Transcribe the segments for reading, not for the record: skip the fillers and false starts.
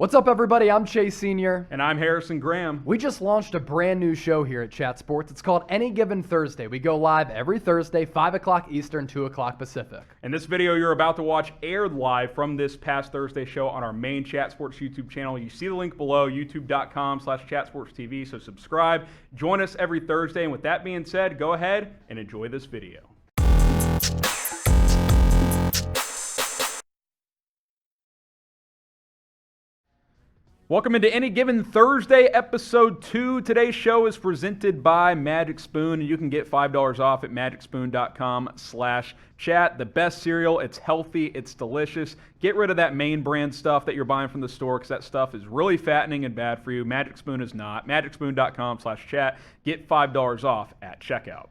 What's up, everybody? I'm Chase Sr. And I'm Harrison Graham. We just launched a brand new show here at Chat Sports. It's called Any Given Thursday. We go live every Thursday, 5 o'clock Eastern, 2 o'clock Pacific. And this video you're about to watch aired live from this past Thursday show on our main Chat Sports YouTube channel. You see the link below, youtube.com/chatsportstv. So subscribe, join us every Thursday. And with that being said, go ahead and enjoy this video. Welcome into Any Given Thursday, Episode 2. Today's show is presented by Magic Spoon, and you can get $5 off at magicspoon.com/chat. The best cereal, it's healthy, it's delicious. Get rid of that main brand stuff that you're buying from the store because that stuff is really fattening and bad for you. Magic Spoon is not. magicspoon.com/chat. Get $5 off at checkout.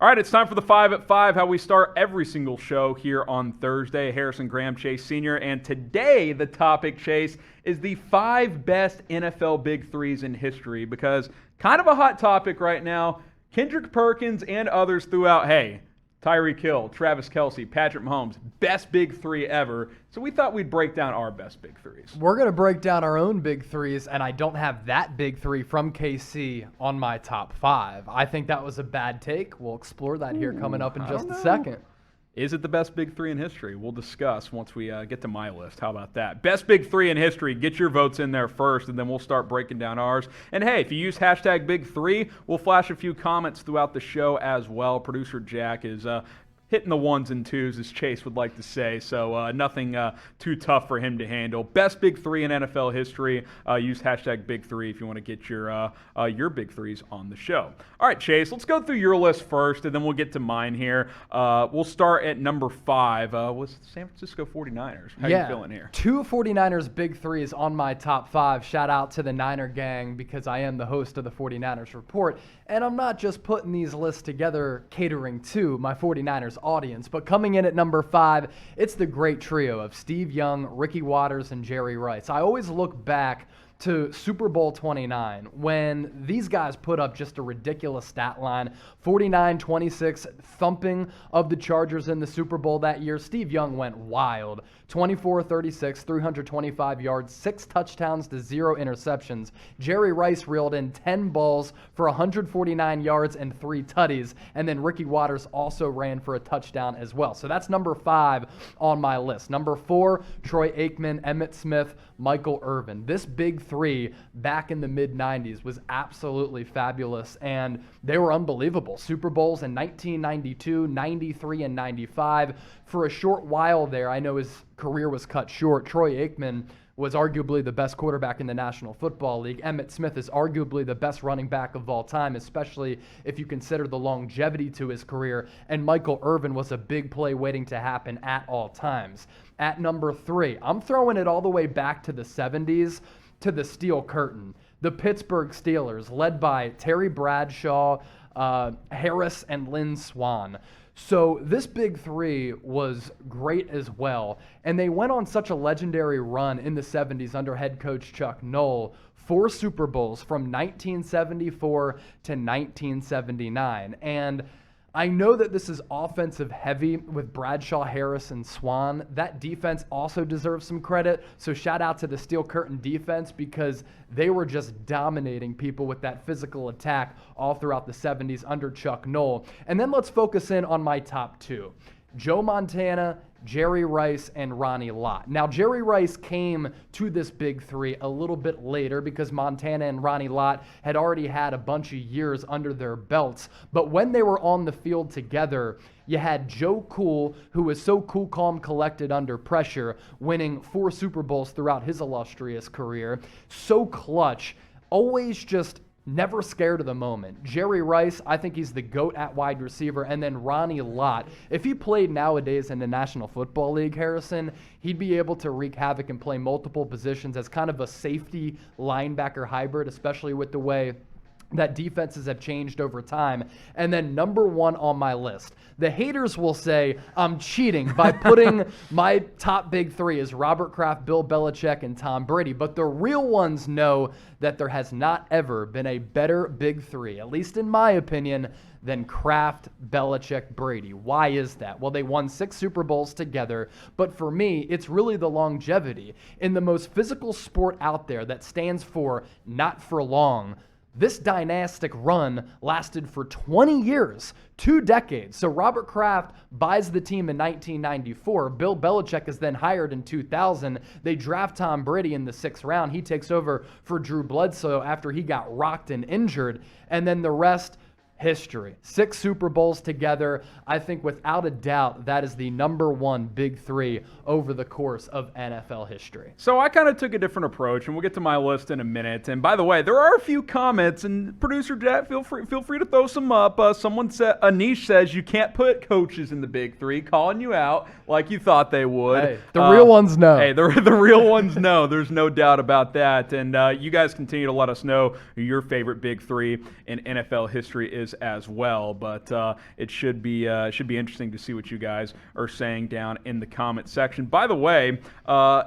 All right, it's time for the 5 at 5, how we start every single show here on Thursday. Harrison Graham, Chase Sr. And today, the topic, Chase, is the 5 best NFL Big Threes in history, because kind of a hot topic right now. Kendrick Perkins and others threw out, hey, Tyreek Hill, Travis Kelce, Patrick Mahomes, best Big Three ever. So we thought we'd break down our best Big Threes. We're going to break down our own Big Threes, and I don't have that Big Three from KC on my top 5. I think that was a bad take. We'll explore that here coming up in just a second. Is it the best Big Three in history? We'll discuss once we get to my list. How about that? Best Big Three in history. Get your votes in there first, and then we'll start breaking down ours. And hey, if you use hashtag Big Three, we'll flash a few comments throughout the show as well. Producer Jack is hitting the ones and twos, as Chase would like to say, so nothing too tough for him to handle. Best Big Three in NFL history. Use hashtag Big Three if you want to get your Big Threes on the show. All right, Chase, let's go through your list first, and then we'll get to mine here. We'll start at number 5. Was San Francisco 49ers. How you feeling here? 2 49ers Big Threes on my top 5. Shout out to the Niner gang, because I am the host of the 49ers Report, and I'm not just putting these lists together catering to my 49ers audience, but coming in at number 5, it's the great trio of Steve Young, Ricky Watters, and Jerry Rice. I always look back to Super Bowl 29 when these guys put up just a ridiculous stat line, 49-26 thumping of the Chargers in the Super Bowl that year. Steve Young went wild, 24-36, 325 yards, 6 touchdowns to 0 interceptions. Jerry Rice reeled in 10 balls for 149 yards and 3 tutties, and then Ricky Watters also ran for a touchdown as well. So that's number 5 on my list. Number 4, Troy Aikman, Emmitt Smith, Michael Irvin. This Big Three back in the mid-90s was absolutely fabulous, and they were unbelievable. Super Bowls in 1992, 93, and 95. For a short while there, I know his career was cut short. Troy Aikman was arguably the best quarterback in the National Football League. Emmitt Smith is arguably the best running back of all time, especially if you consider the longevity to his career. And Michael Irvin was a big play waiting to happen at all times. At number 3, I'm throwing it all the way back to the 70s, to the Steel Curtain. The Pittsburgh Steelers, led by Terry Bradshaw, Harris, and Lynn Swann. So this Big Three was great as well, and they went on such a legendary run in the 70s under head coach Chuck Noll. 4 Super Bowls from 1974 to 1979, and I know that this is offensive heavy with Bradshaw, Harris, and Swann. That defense also deserves some credit. So shout out to the Steel Curtain defense, because they were just dominating people with that physical attack all throughout the 70s under Chuck Noll. And then let's focus in on my top 2. Joe Montana, Jerry Rice, and Ronnie Lott. Now, Jerry Rice came to this Big Three a little bit later because Montana and Ronnie Lott had already had a bunch of years under their belts. But when they were on the field together, you had Joe Cool, who was so cool, calm, collected under pressure, winning 4 Super Bowls throughout his illustrious career. So clutch, always just never scared of the moment. Jerry Rice, I think he's the GOAT at wide receiver. And then Ronnie Lott, if he played nowadays in the National Football League, Harrison, he'd be able to wreak havoc and play multiple positions as kind of a safety linebacker hybrid, especially with the way that defenses have changed over time. And then number 1 on my list, the haters will say I'm cheating by putting my top big 3 as Robert Kraft, Bill Belichick, and Tom Brady. But the real ones know that there has not ever been a better big 3, at least in my opinion, than Kraft, Belichick, Brady. Why is that? Well, they won 6 Super Bowls together, but for me, it's really the longevity. In the most physical sport out there that stands for not for long, this dynastic run lasted for 20 years, 2 decades. So Robert Kraft buys the team in 1994. Bill Belichick is then hired in 2000. They draft Tom Brady in the 6th round. He takes over for Drew Bledsoe after he got rocked and injured. And then the rest, history. 6 Super Bowls together. I think without a doubt that is the number 1 big 3 over the course of NFL history. So I kind of took a different approach, and we'll get to my list in a minute. And by the way, there are a few comments, and producer Jet, feel free to throw some up. Someone said, Anish says you can't put coaches in the big 3, calling you out like you thought they would. Hey, the real ones know. Hey, the real ones know. There's no doubt about that. And you guys continue to let us know who your favorite big 3 in NFL history is as well. But it should be interesting to see what you guys are saying down in the comment section. By the way,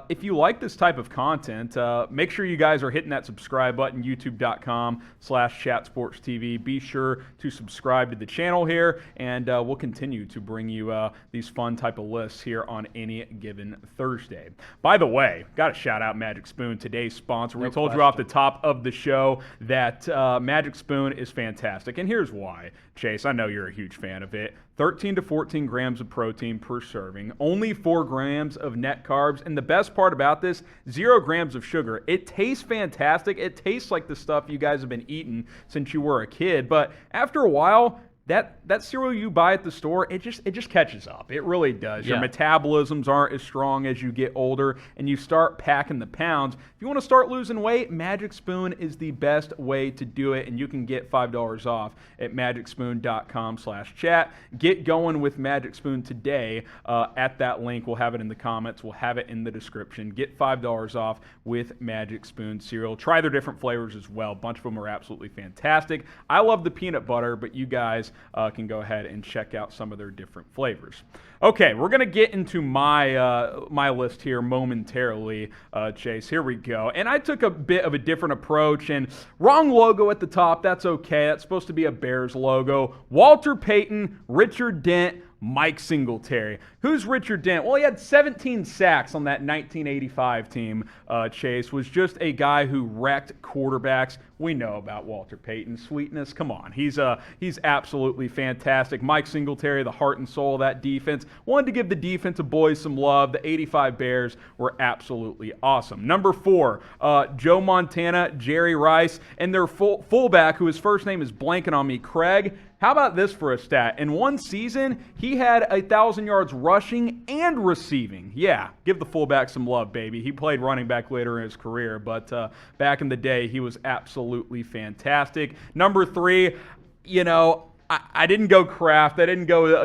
if you like this type of content, make sure you guys are hitting that subscribe button, youtube.com/chatsportstv. Be sure to subscribe to the channel here, and we'll continue to bring you these fun type of lists here on any given Thursday. By the way, got to shout out Magic Spoon, today's sponsor. We told you off the top of the show that Magic Spoon is fantastic, and here's why. Chase, I know you're a huge fan of it. 13 to 14 grams of protein per serving, only 4 grams of net carbs, and the best part about this, 0 grams of sugar. It tastes fantastic. It tastes like the stuff you guys have been eating since you were a kid, but after a while, that cereal you buy at the store, it just catches up. It really does. Yeah. Your metabolisms aren't as strong as you get older, and you start packing the pounds. If you want to start losing weight, Magic Spoon is the best way to do it, and you can get $5 off at magicspoon.com/chat. Get going with Magic Spoon today at that link. We'll have it in the comments. We'll have it in the description. Get $5 off with Magic Spoon cereal. Try their different flavors as well. A bunch of them are absolutely fantastic. I love the peanut butter, but you guys can go ahead and check out some of their different flavors. Okay, we're going to get into my list here momentarily, Chase. Here we go. And I took a bit of a different approach, and wrong logo at the top. That's okay. That's supposed to be a Bears logo. Walter Payton, Richard Dent, Mike Singletary. Who's Richard Dent? Well, he had 17 sacks on that 1985 team, Chase. Was just a guy who wrecked quarterbacks. We know about Walter Payton. Sweetness, come on. He's absolutely fantastic. Mike Singletary, the heart and soul of that defense. Wanted to give the defensive boys some love. The 85 Bears were absolutely awesome. Number 4, Joe Montana, Jerry Rice, and their fullback, who his first name is blanking on me, Craig. How about this for a stat? In one season, he had 1,000 yards rushing and receiving. Yeah, give the fullback some love, baby. He played running back later in his career, but back in the day, he was absolutely fantastic. Number 3, I didn't go Kraft. I didn't go,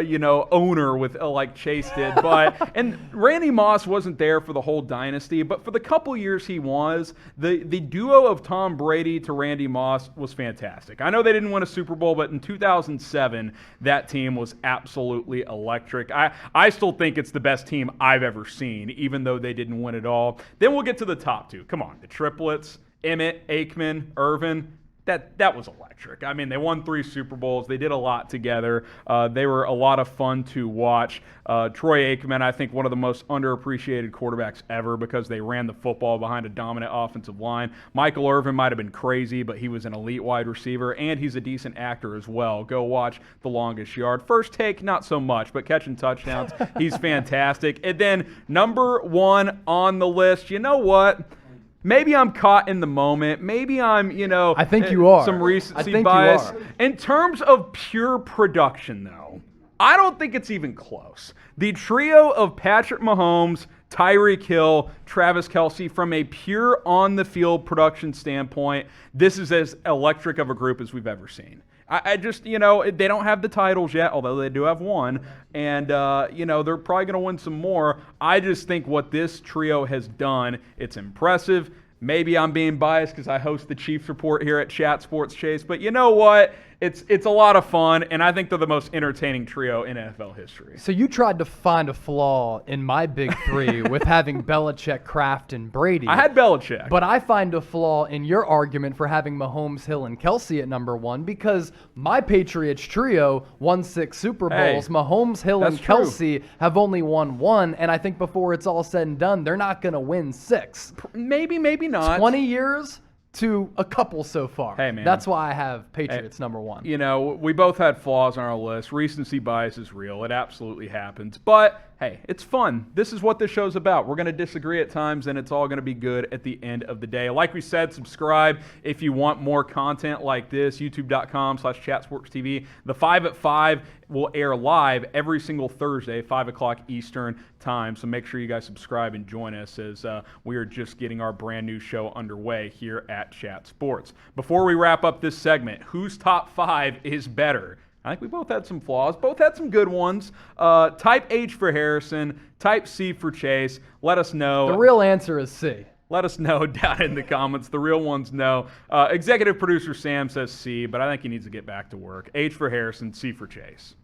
owner with like Chase did. But and Randy Moss wasn't there for the whole dynasty, but for the couple years he was, the duo of Tom Brady to Randy Moss was fantastic. I know they didn't win a Super Bowl, but in 2007, that team was absolutely electric. I still think it's the best team I've ever seen, even though they didn't win it all. Then we'll get to the top 2. Come on, the triplets, Emmitt, Aikman, Irvin. That was electric. I mean, they won 3 Super Bowls. They did a lot together. They were a lot of fun to watch. Troy Aikman, I think, one of the most underappreciated quarterbacks ever because they ran the football behind a dominant offensive line. Michael Irvin might have been crazy, but he was an elite wide receiver, and he's a decent actor as well. Go watch The Longest Yard. First Take, not so much, but catching touchdowns, he's fantastic. And then number 1 on the list, you know what? Maybe I'm caught in the moment. Maybe I'm, I think you are. Some recency bias. In terms of pure production, though, I don't think it's even close. The trio of Patrick Mahomes, Tyreek Hill, Travis Kelce, from a pure on-the-field production standpoint, this is as electric of a group as we've ever seen. I just, they don't have the titles yet, although they do have one. And, they're probably going to win some more. I just think what this trio has done, it's impressive. Maybe I'm being biased because I host the Chiefs Report here at Chat Sports Chase, but you know what? It's a lot of fun, and I think they're the most entertaining trio in NFL history. So you tried to find a flaw in my big three with having Belichick, Kraft, and Brady. I had Belichick. But I find a flaw in your argument for having Mahomes, Hill, and Kelce at number one because my Patriots trio won 6 Super Bowls. Hey, Mahomes, Hill, and that's true. Kelce have only won 1, and I think before it's all said and done, they're not going to win 6. Maybe not. 20 years to a couple so far. Hey, man. That's why I have Patriots number one. You know, we both had flaws on our list. Recency bias is real. It absolutely happens. But, hey, it's fun. This is what this show's about. We're going to disagree at times, and it's all going to be good at the end of the day. Like we said, subscribe if you want more content like this, youtube.com/chatsportstv. The 5 at 5 will air live every single Thursday, 5 o'clock Eastern time. So make sure you guys subscribe and join us as we are just getting our brand new show underway here at Chat Sports. Before we wrap up this segment, whose top 5 is better? I think we both had some flaws. Both had some good ones. Type H for Harrison. Type C for Chase. Let us know. The real answer is C. Let us know down in the comments. The real ones know. Executive producer Sam says C, but I think he needs to get back to work. H for Harrison, C for Chase.